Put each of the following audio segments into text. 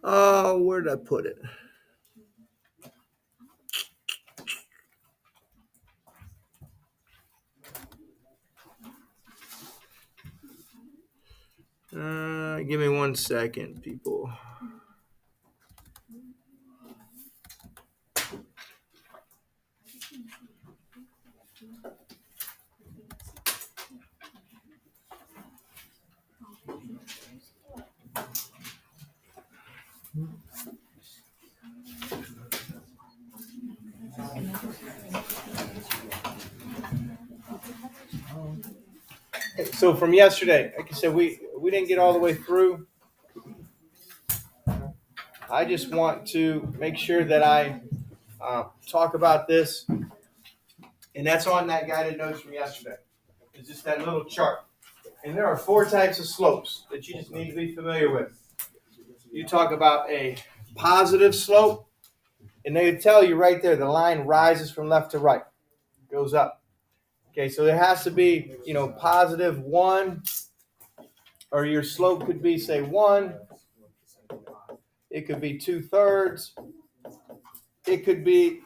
Where did I put it? Give me 1 second, people. So from yesterday, like I said, we didn't get all the way through. I just want to make sure that I talk about this, and that's on that guided notes from yesterday. It's just that little chart. And there are 4 types of slopes that you just need to be familiar with. You talk about a positive slope, and they tell you right there the line rises from left to right, goes up. Okay, so there has to be, positive 1, or your slope could be, say, 1. It could be 2/3. It could be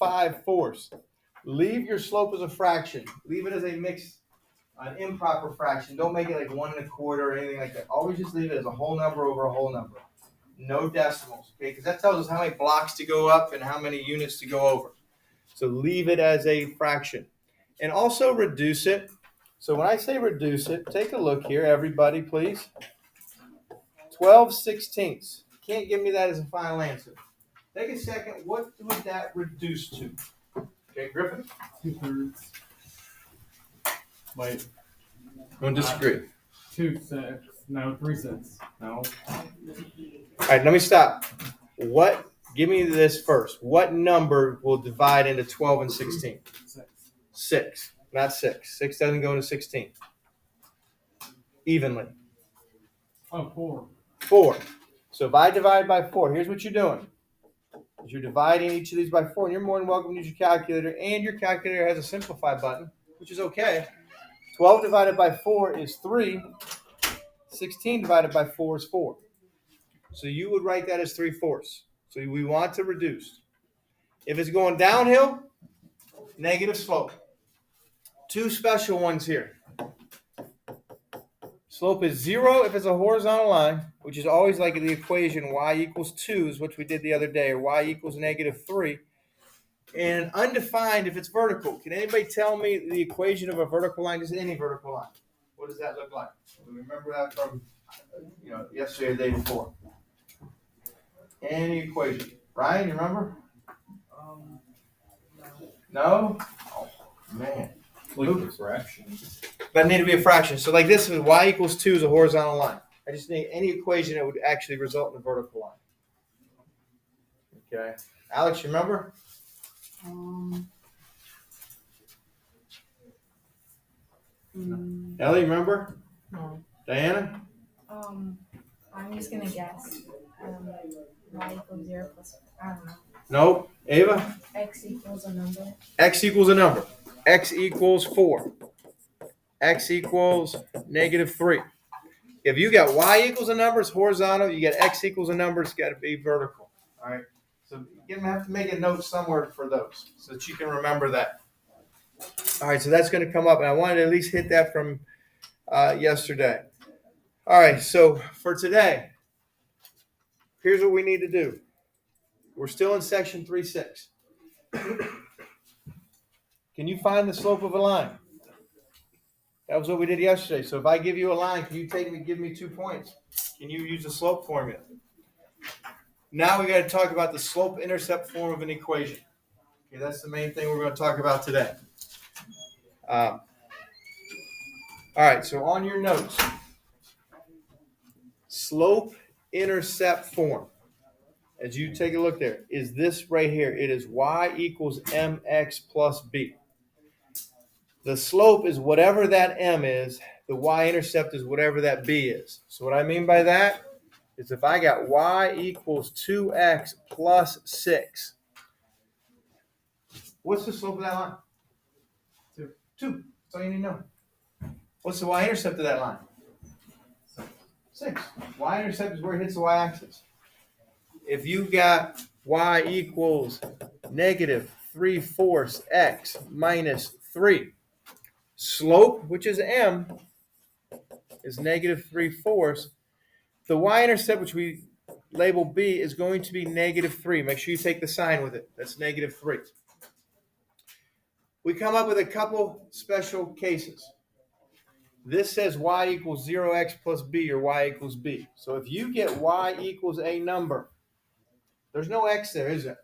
5/4. Leave your slope as a fraction. Leave it as a mixed, an improper fraction. Don't make it like 1 1/4 or anything like that. Always just leave it as a whole number over a whole number. No decimals, okay? Because that tells us how many blocks to go up and how many units to go over. So leave it as a fraction. And also reduce it. So when I say reduce it, take a look here, everybody, please. 12/16. Can't give me that as a final answer. Take a second. What would that reduce to? Okay, Griffin? 2/3. Wait. Don't disagree. 2/6. No, 3/6. No. All right, let me stop. Give me this first. What number will divide into 12 and 16? 6. 6, not 6. 6 doesn't go into 16. Evenly. Oh, 4. 4. So if I divide by 4, here's what you're doing. You're dividing each of these by 4, and you're more than welcome to use your calculator, and your calculator has a simplify button, which is okay. 12 divided by 4 is 3. 16 divided by 4 is 4. So you would write that as 3/4. So we want to reduce. If it's going downhill, negative slope. 2 special ones here. Slope is 0 if it's a horizontal line, which is always like the equation y equals 2 is what we did the other day, or y equals -3. And undefined if it's vertical. Can anybody tell me the equation of a vertical line? Just any vertical line. What does that look like? Remember that from yesterday or the day before. Any equation. Ryan, you remember? No? Oh, man. Like a fraction. That need to be a fraction. So like this is y equals 2 is a horizontal line. I just need any equation that would actually result in a vertical line. Okay. Alex, you remember? Ellie, remember? No. Diana? I'm just gonna guess. Y equals 0 plus, I don't know. Nope. Ava? X equals a number. X equals a number. X equals 4. X equals -3. If you got y equals a number, it's horizontal. You got x equals a number, it's got to be vertical. All right. So you're gonna have to make a note somewhere for those so that you can remember that. All right. So that's going to come up, and I wanted to at least hit that from yesterday. All right. So for today, here's what we need to do. We're still in section 3.6. Can you find the slope of a line? That was what we did yesterday. So if I give you a line, can you give me 2 points? Can you use the slope formula? Now we got to talk about the slope-intercept form of an equation. Okay, that's the main thing we're going to talk about today. All right, so on your notes, slope-intercept form, as you take a look there, is this right here. It is y equals mx plus b. The slope is whatever that m is. The y-intercept is whatever that b is. So what I mean by that is if I got y equals 2x plus 6, what's the slope of that line? 2. That's all you need to know. What's the y-intercept of that line? 6. Y-intercept is where it hits the y-axis. if you got y equals negative 3/4 x minus 3, slope, which is m, is negative 3/4. The y-intercept, which we label b, is going to be negative 3. Make sure you take the sign with it. That's negative 3. We come up with a couple special cases. This says y equals 0x plus b, or y equals b. So if you get y equals a number, there's no x there, is there?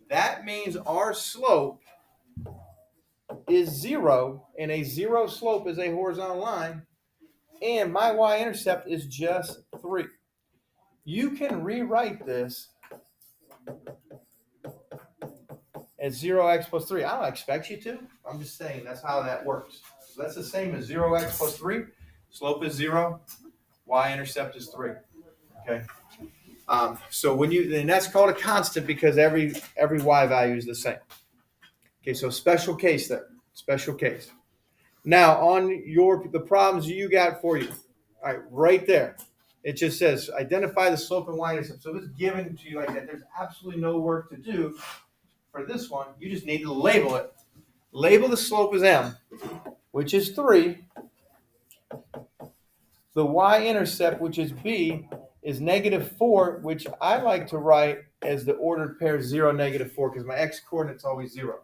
That means our slope is 0, and a 0 slope is a horizontal line, and my y-intercept is just 3. You can rewrite this as 0x plus 3. I don't expect you to. I'm just saying that's how that works. So that's the same as 0x plus 3. Slope is 0. Y-intercept is 3. Okay. So when you, and that's called a constant because every y value is the same. Okay, so special case there. Special case. Now on the problems you got for you. All right, right there. It just says identify the slope and y-intercept. So if it's given to you like that, there's absolutely no work to do for this one. You just need to label it. Label the slope as m, which is 3. The y-intercept, which is b, is negative 4, which I like to write as the ordered pair 0, negative 4, because my x-coordinate's always 0.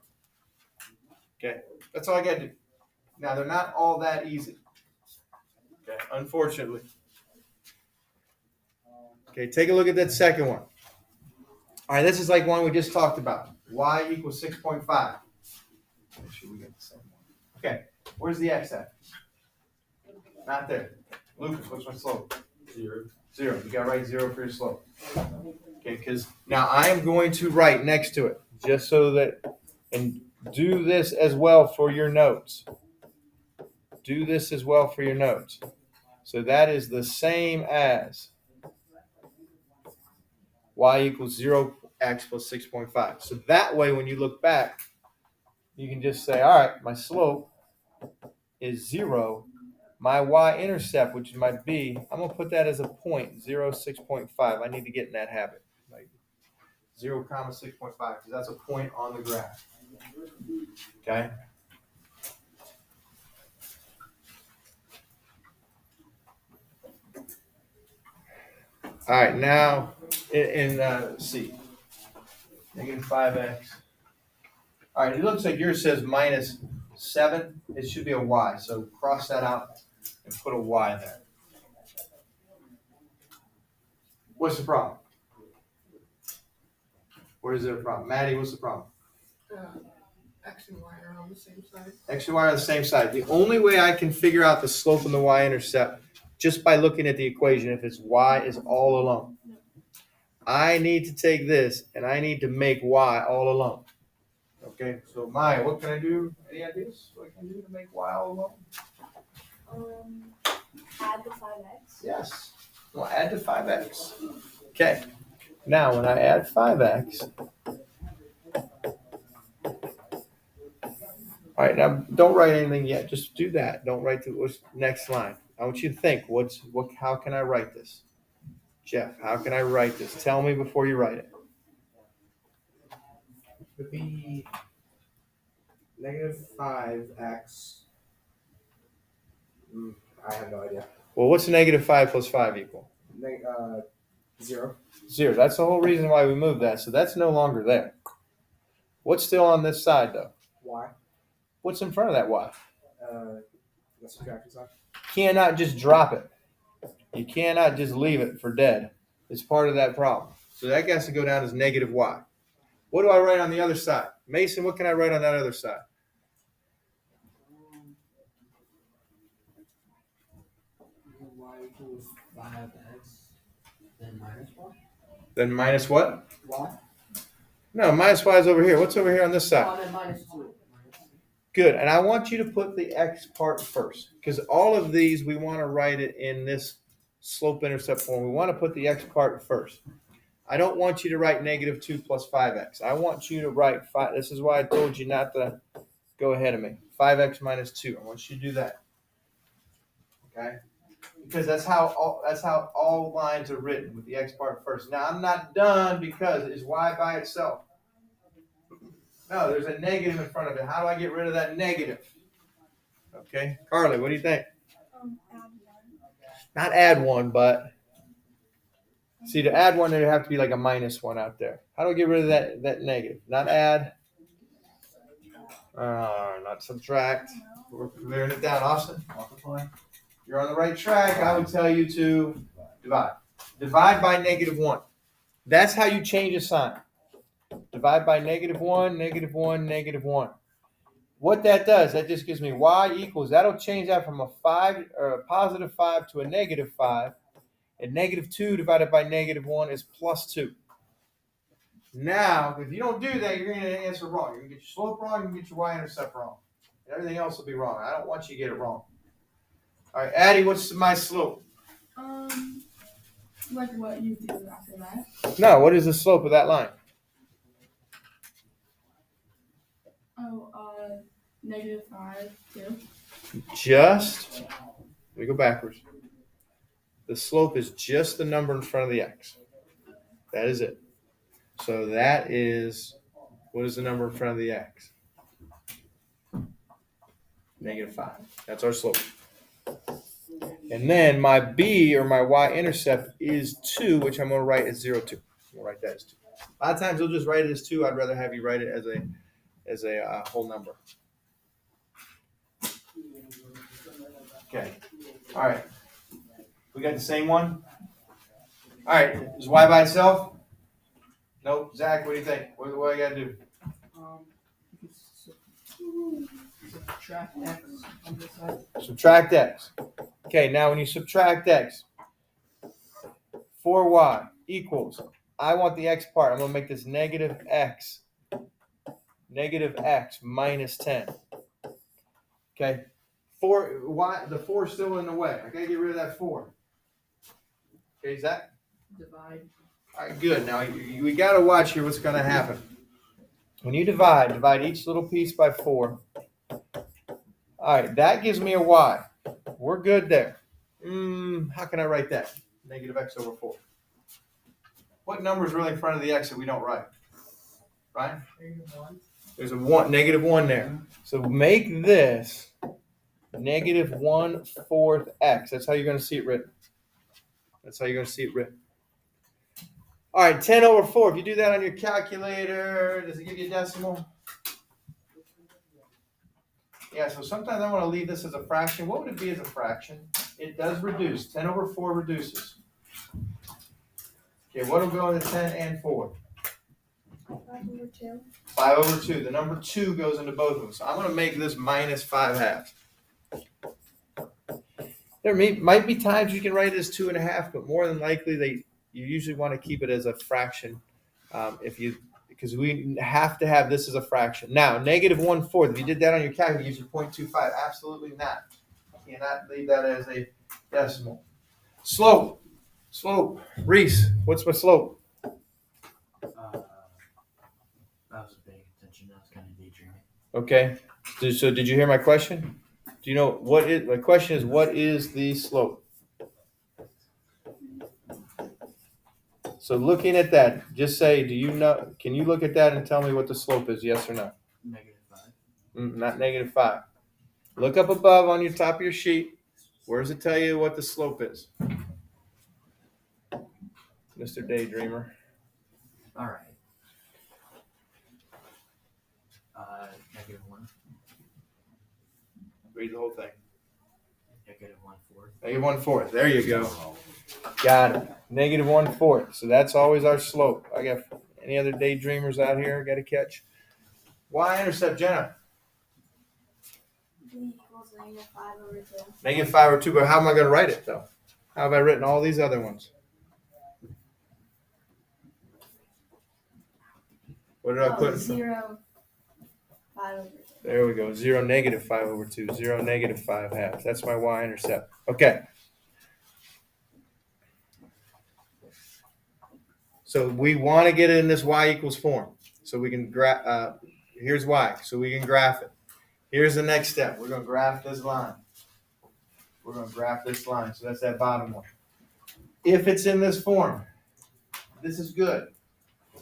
Okay, that's all I got to do. Now, they're not all that easy. Okay, unfortunately. Okay, take a look at that second one. All right, this is like one we just talked about. Y equals 6.5. Make sure we get the same one. Okay, where's the x at? Not there. Lucas, what's my slope? 0. 0. You got to write 0 for your slope. Okay, because now I am going to write next to it, just so that, and do this as well for your notes. Do this as well for your notes. So that is the same as y equals 0x plus 6.5. So that way, when you look back, you can just say, all right, my slope is 0. My y-intercept, which is my b, I'm going to put that as a point, 0, 6.5. I need to get in that habit. Like 0, 6.5, because that's a point on the graph. Okay? All right, now in C, negative 5x. All right, it looks like yours says minus 7. It should be a y, so cross that out and put a y there. What's the problem? Where is there a problem? Maddie, what's the problem? X and Y are on the same side. X and y are on the same side. The only way I can figure out the slope and the y-intercept just by looking at the equation, if it's y is all alone. I need to take this and I need to make y all alone. Okay, so Maya, what can I do? Any ideas what I can do to make y all alone? Add the 5x. Yes. We'll add to 5x. Okay. Now, when I add 5x, all right, now don't write anything yet. Just do that. Don't write the next line. I want you to think, how can I write this? Jeff, how can I write this? Tell me before you write it. Would be negative 5x. I have no idea. Well, what's negative 5 plus 5 equal? 0. 0. That's the whole reason why we moved that. So that's no longer there. What's still on this side, though? Y. What's in front of that y? The subtraction side. Cannot just drop it. You cannot just leave it for dead. It's part of that problem. So that has to go down as negative y. What do I write on the other side? Mason, what can I write on that other side? Y equals 5x, then minus y. Then minus what? Y? No, minus y is over here. What's over here on this side? Oh, then minus 2. Good. And I want you to put the x part first, because all of these, we want to write it in this slope-intercept form. We want to put the x part first. I don't want you to write negative 2 plus 5x. I want you to write 5. This is why I told you not to go ahead of me. 5x minus 2. I want you to do that. Okay? because that's how all lines are written, with the x part first. Now I'm not done, because is y by itself? No, there's a negative in front of it. How do I get rid of that negative? Okay, Carly, what do you think? Add one. Not add one, but see, to add one, there'd have to be like a minus one out there. How do I get rid of that negative? Not add. Not subtract. We're clearing it down. Austin, multiply. You're on the right track. I would tell you to divide. Divide by -1. That's how you change a sign. Divide by -1, -1, -1. What that does, that just gives me y equals, that'll change that from a 5 or a +5 to a -5. And -2 divided by -1 is +2. Now, if you don't do that, you're going to answer wrong. You're going to get your slope wrong, you're going to get your y-intercept wrong. And everything else will be wrong. I don't want you to get it wrong. All right, Addie, what's my slope? Like what you do after that. No, what is the slope of that line? Oh, -5, 2. Just, let me go backwards. The slope is just the number in front of the x. That is it. So that is, what is the number in front of the x? -5. That's our slope. And then my b, or my y-intercept, is 2, which I'm going to write as 0, 2. We'll write that as 2. A lot of times you'll just write it as 2. I'd rather have you write it as a whole number. Okay. All right. We got the same one? All right. Is y by itself? Nope. Zach, what do you think? What do I got to do? Subtract x on this side. Subtract x. Okay, now when you subtract x, 4y equals, I want the x part. I'm going to make this -x minus 10. Okay. 4y, the 4 is still in the way. I got to get rid of that 4. Okay, Zach? Divide. All right, good. Now, we got to watch here what's going to happen. When you divide each little piece by 4. All right, that gives me a y. We're good there. How can I write that? -x/4. What number is really in front of the x that we don't write? Right? -1. There's a -1 there. So make this -1/4 x. That's how you're going to see it written. All right, 10/4. If you do that on your calculator, does it give you a decimal? Yeah, so sometimes I want to leave this as a fraction. What would it be as a fraction? It does reduce. 10/4 reduces. Okay, what will go into 10 and 4? 5/2. 5/2. The number 2 goes into both of them. So I'm going to make this -5/2. There might be times you can write it as 2.5, but more than likely you usually want to keep it as a fraction because we have to have this as a fraction. Now, -1/4. If you did that on your calculator, use your 0.25. Absolutely not. You cannot leave that as a decimal. Slope. Reese, what's my slope? I wasn't paying attention. I was kind of daydreaming. Okay. So did you hear my question? Do you know my question is, what is the slope? So looking at that, just say, can you look at that and tell me what the slope is, yes or no? -5. Not -5. Look up above on your top of your sheet. Where does it tell you what the slope is? Mr. Daydreamer. All right. -1. Read the whole thing. -1/4. -1/4. There you go. Got it. -1/4. So that's always our slope. I got any other daydreamers out here? Got to catch. Y-intercept, Jenna. B equals -5/2. -5/2. But how am I going to write it though? How have I written all these other ones? What did I put? 0 5/2. There we go. 0 -5/2. 0 -5/2. That's my y-intercept. Okay. So we want to get it in this y equals form. So we can here's y. So we can graph it. Here's the next step. We're going to graph this line. we're going to graph this line. So that's that bottom one. If it's in this form, this is good.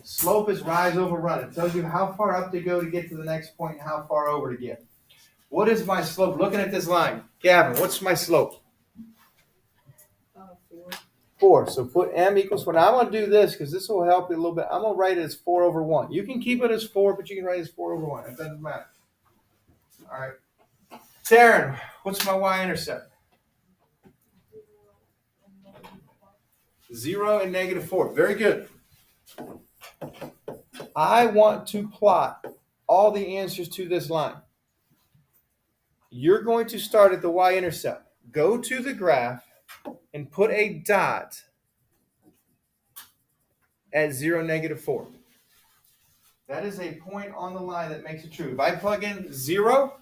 Slope is rise over run. It tells you how far up to go to get to the next point and how far over to get. What is my slope? Looking at this line. Gavin, what's my slope? 4. 4. So put m equals 4. Now I'm going to do this because this will help you a little bit. I'm going to write it as 4 over 1. You can keep it as 4, but you can write it as 4 over 1. It doesn't matter. All right. Taryn, what's my y-intercept? 0 and -4. Very good. I want to plot all the answers to this line. You're going to start at the y-intercept. Go to the graph and put a dot at 0, -4. That is a point on the line that makes it true. If I plug in 0,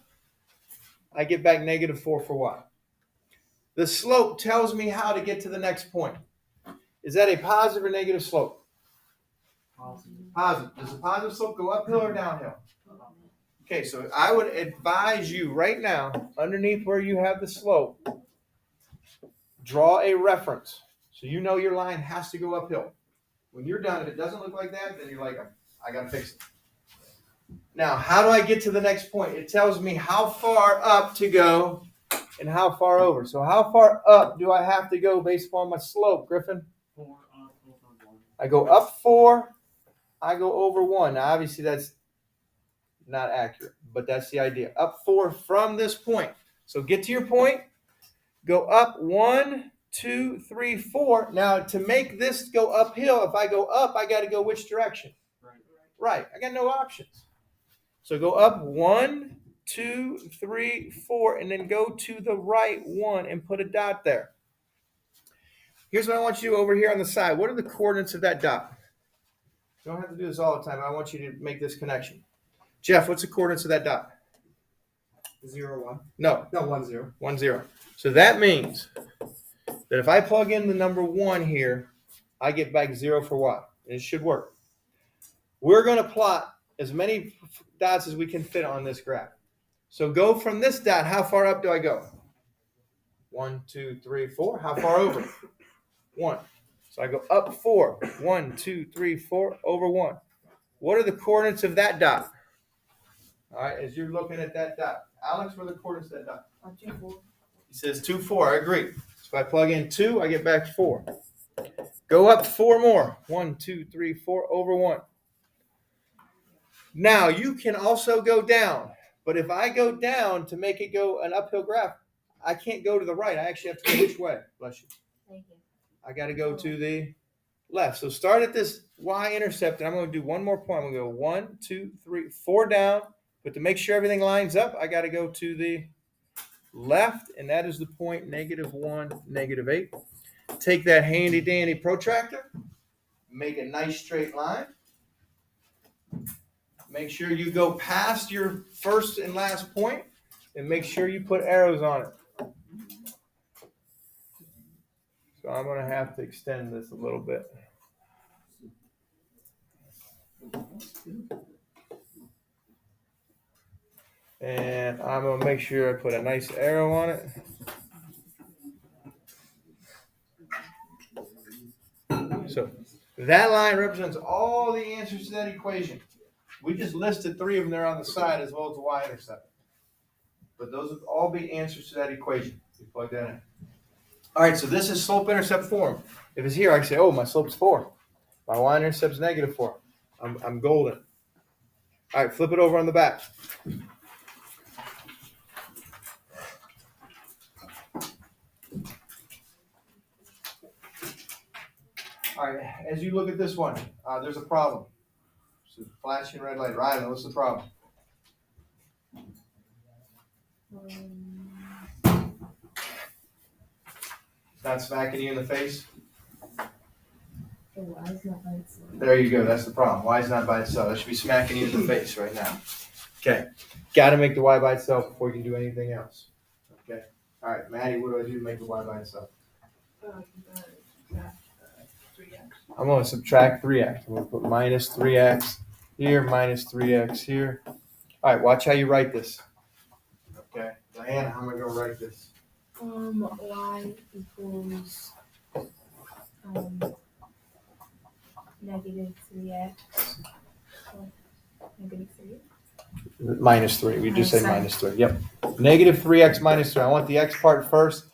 I get back -4 for y. The slope tells me how to get to the next point. Is that a positive or negative slope? Positive. Does the positive slope go uphill or downhill? Okay, so I would advise you right now, underneath where you have the slope, draw a reference. So you know your line has to go uphill. When you're done, if it doesn't look like that, then you're like, I got to fix it. Now, how do I get to the next point? It tells me how far up to go and how far over. So how far up do I have to go based upon my slope, Griffin? 4 up over 1. I go up 4, I go over 1. Now, obviously, that's not accurate, but that's the idea. Up 4 from this point. So get to your point, go up 1, 2, 3, 4. Now, to make this go uphill, if I go up, I got to go which direction? Right. I got no options. So go up 1, 2, 3, 4, and then go to the right 1 and put a dot there. Here's what I want you to do over here on the side. What are the coordinates of that dot? You don't have to do this all the time. I want you to make this connection. Jeff, what's the coordinates of that dot? 0, 1. No, No, 1, 0. 1, 0. So that means that if I plug in the number 1 here, I get back 0 for y. And it should work. We're going to plot as many dots as we can fit on this graph. So go from this dot. How far up do I go? 1, 2, 3, 4. How far over? 1. So I go up 4. 1, 2, 3, 4 over 1. What are the coordinates of that dot? All right, as you're looking at that dot. Alex, what are the coordinates of that dot? 2, 4. He says 2, 4. I agree. So if I plug in 2, I get back 4. Go up 4 more. 1, 2, 3, 4 over 1. Now, you can also go down. But if I go down to make it go an uphill graph, I can't go to the right. I actually have to go which way? Bless you. Thank you. I got to go to the left. So start at this y-intercept, and I'm going to do one more point. I'm going to go 1, 2, 3, 4 down. But to make sure everything lines up, I got to go to the left, and that is the point -1, -8. Take that handy-dandy protractor, make a nice straight line. Make sure you go past your first and last point, and make sure you put arrows on it. So I'm going to have to extend this a little bit. And I'm going to make sure I put a nice arrow on it. So that line represents all the answers to that equation. We just listed 3 of them there on the side as well as the y-intercept. But those would all be answers to that equation. You plug that in. All right, so this is slope-intercept form. If it's here, I can say, oh, my slope's 4. My y-intercept's -4. I'm golden. All right, flip it over on the back. All right, as you look at this one, there's a problem. So flashing red light. Rylan, what's the problem? It's not smacking you in the face? Why is not by itself? There you go. That's the problem. Y is not by itself. It should be smacking you in the face right now. Okay. Got to make the Y by itself before you can do anything else. Okay. All right, Maddie, what do I do to make the Y by itself? 3x. I'm going to subtract 3x. I'm going to put -3x here, -3x here. All right, watch how you write this. Okay. Diana, how am I going to write this? Y equals negative 3x plus negative 3. Minus 3. We just say Minus minus 3. Yep. Negative 3x minus 3. I want the x part first.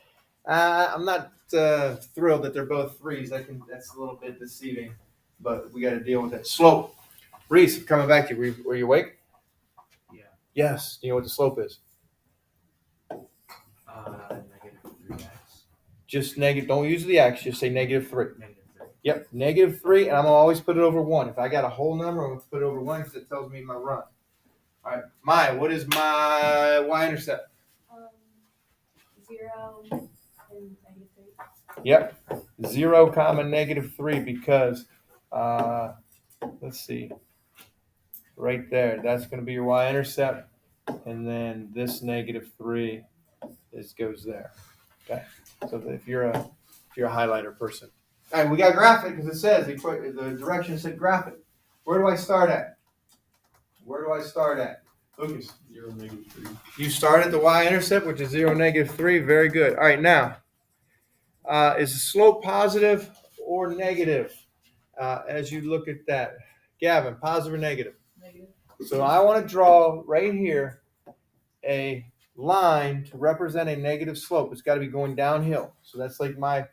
I'm not thrilled that they're both 3s. That's a little bit deceiving, but we got to deal with it. Slope. Reese, coming back to you. Were you awake? Yeah. Yes. Do you know what the slope is? Negative 3x. Just negative. Don't use the x. Just say negative 3. Negative 3. Yep. Negative 3, and I'm going to always put it over 1. If I got a whole number, I'm going to put it over 1 because it tells me my run. All right. Maya, what is my y-intercept? 0 and negative 3. Yep, 0 comma negative 3 because, let's see, right there, that's going to be your y-intercept, and then this negative 3 goes there. Okay, so if you're a highlighter person. All right, we got graphic because it says the direction said graphic. Where do I start at? Lucas. 0, negative 3. You start at the y-intercept, which is 0, negative 3. Very good. All right, now. Is the slope positive or negative as you look at that? Gavin, positive or negative? Negative. So I want to draw right here a line to represent a negative slope. It's got to be going downhill. So that's like my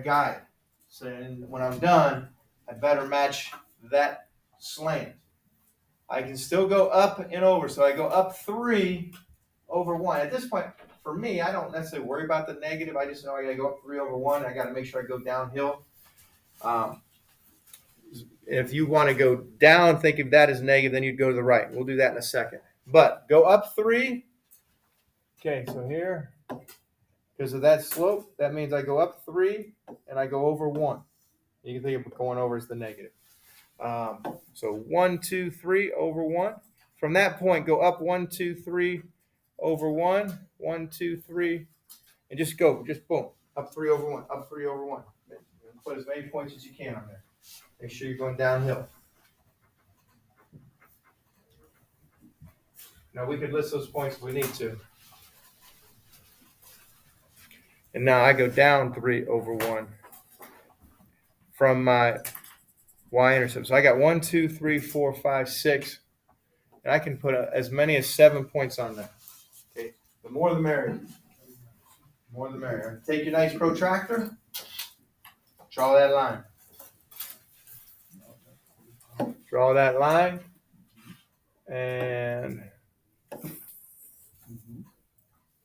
guide. So when I'm done, I better match that slant. I can still go up and over. So I go up 3 over 1. At this point, for me, I don't necessarily worry about the negative. I just know I got to go up 3 over 1. I got to make sure I go downhill. If you want to go down, think of that as negative, then you'd go to the right. We'll do that in a second. But go up 3. Okay, so here, because of that slope, that means I go up 3 and I go over 1. You can think of going over as the negative. So 1, 2, 3 over 1. From that point, go up 1, 2, 3 over 1, 1, 2, 3, and just go, boom, up 3 over 1, up 3 over 1. Put as many points as you can on there. Make sure you're going downhill. Now we could list those points if we need to. And now I go down 3 over 1 from my y-intercept. So I got 1, 2, 3, 4, 5, 6, and I can put as many as 7 points on there. Okay, the more the merrier. The more the merrier. Take your nice protractor, draw that line. Draw that line, and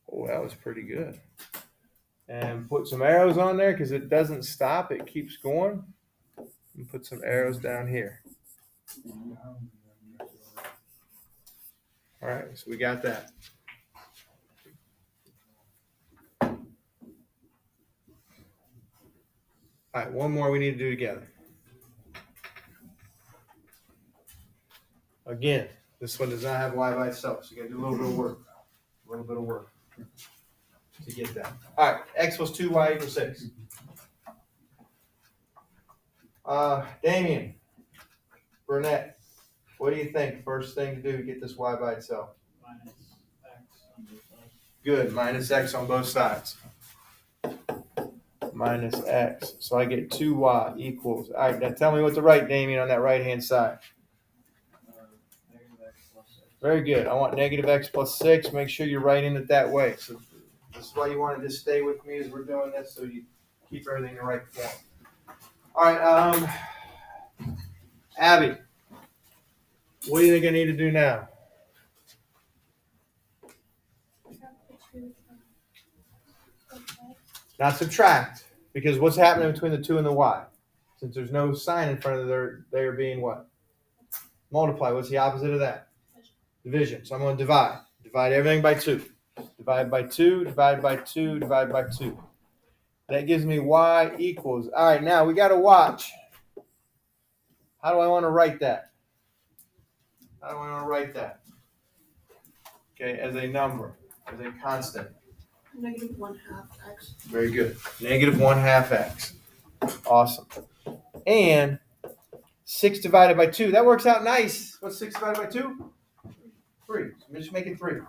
oh, that was pretty good. And put some arrows on there because it doesn't stop; it keeps going. And put some arrows down here. All right, so we got that. All right, one more we need to do together. Again, this one does not have y by itself, so you got to do a little bit of work. To get that. All right, x plus 2y equals 6. Damien, Burnett, what do you think? First thing to do to get this y by itself? Minus x on both sides. Good, minus x on both sides. Minus x. So I get 2y equals. All right, now tell me what to write, Damien, on that right-hand side. Negative x plus 6. Very good. I want negative x plus 6. Make sure you're writing it that way. So this is why you want to just stay with me as we're doing this, so you keep everything in the right form. All right, Abby, what do you think I need to do now? Not subtract, because what's happening between the 2 and the y? Since there's no sign in front of there being what? Multiply. What's the opposite of that? Division. So I'm going to divide. Divide everything by 2. Divide by 2, divide by 2, divide by 2. That gives me y equals. All right, now we got to watch. How do I want to write that? Okay, as a number, as a constant. Negative 1/2 x. Very good. Negative 1/2 x. Awesome. And 6 divided by 2. That works out nice. What's 6 divided by 2? 3. So I'm just making 3.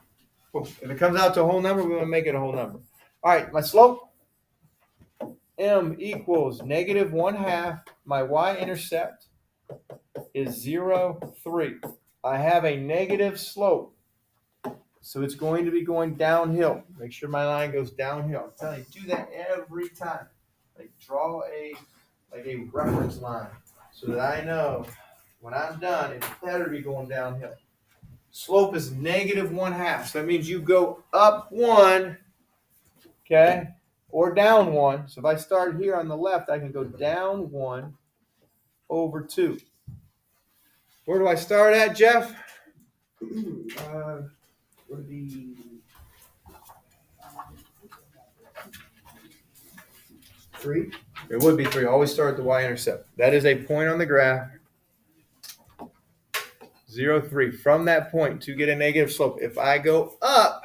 Cool. If it comes out to a whole number, we want to make it a whole number. All right, my slope, M equals -1/2. My y-intercept is 0, 3. I have a negative slope, so it's going to be going downhill. Make sure my line goes downhill. I'm telling you, do that every time. Like draw a reference line so that I know when I'm done, it better be going downhill. Slope is -1/2. So that means you go up 1, okay, or down 1. So if I start here on the left, I can go down 1 over 2. Where do I start at, Jeff? Would be 3. It would be 3. Always start at the y-intercept. That is a point on the graph. 0, 3. From that point to get a negative slope. If I go up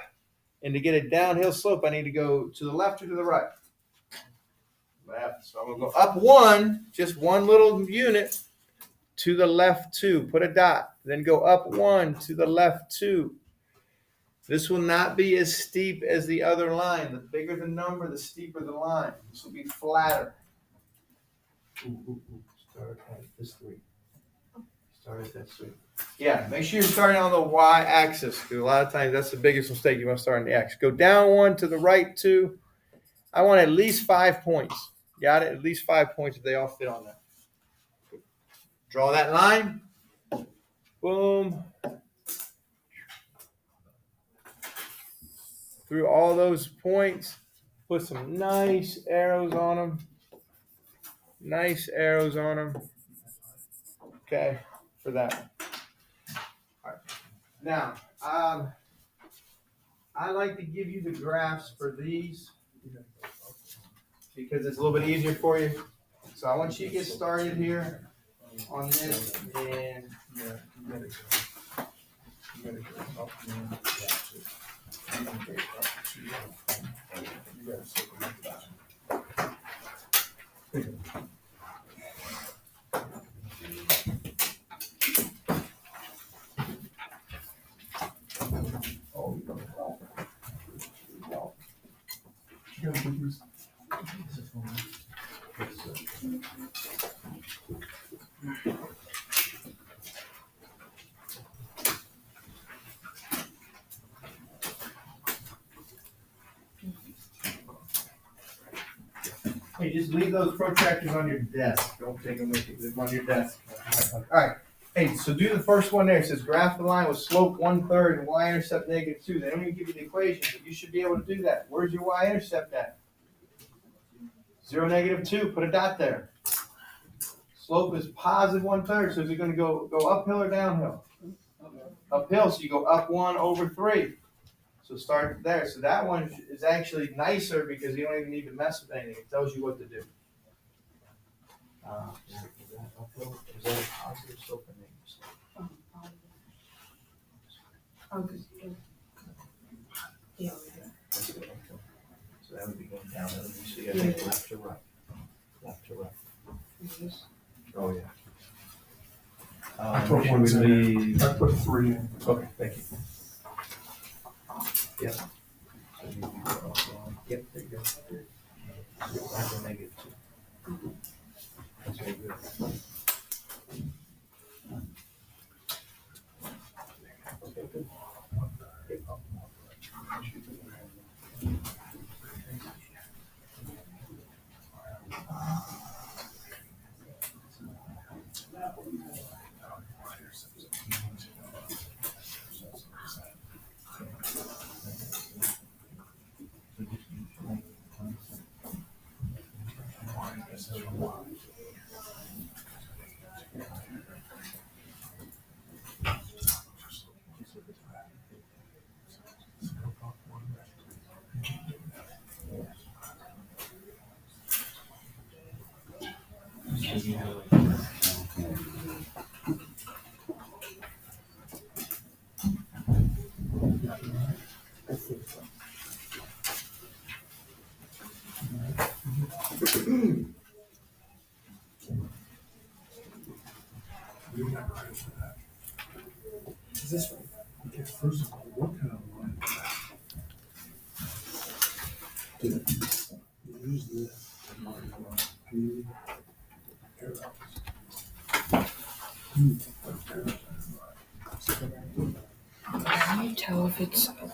and to get a downhill slope, I need to go to the left or to the right? Left. So I'm going to go up 1, just one little unit, to the left 2. Put a dot. Then go up 1 to the left 2. This will not be as steep as the other line. The bigger the number, the steeper the line. This will be flatter. Start at this 3. Start at that 3. Yeah, make sure you're starting on the y-axis, because a lot of times that's the biggest mistake. You want to start on the x. Go down 1 to the right 2. I want at least 5 points. Got it? At least 5 points if they all fit on that. Draw that line. Boom. Through all those points, put some nice arrows on them. Nice arrows on them. Okay, for that one. All right. Now, I like to give you the graphs for these because it's a little bit easier for you. So I want you to get started here on this, and hey, just leave those protractors on your desk. Don't take them with you. Leave them on your desk. All right. Hey, so do the first one there. It says graph the line with slope 1/3 and y-intercept -2. They don't even give you the equation, but you should be able to do that. Where's your y-intercept at? 0, -2. Put a dot there. Slope is positive 1/3. So is it going to go uphill or downhill? Uphill. So you go up 1 over 3. So start there. So that one is actually nicer because you don't even need to mess with anything. It tells you what to do. Is that uphill? Is that a positive slope or negative slope? Oh, good. Yeah. That's good, uphill. So that would be going down. That would be, so you gotta go left to right. Left to right. Oh, yeah. I put one should we in. leave? I put 3 in. Okay, thank you. Yep. So you can go up one. Yep, there you go. That's a -2. That's very good. Okay, good. Is this right? Okay, first of all, what kind of line is that? Can you tell if it's a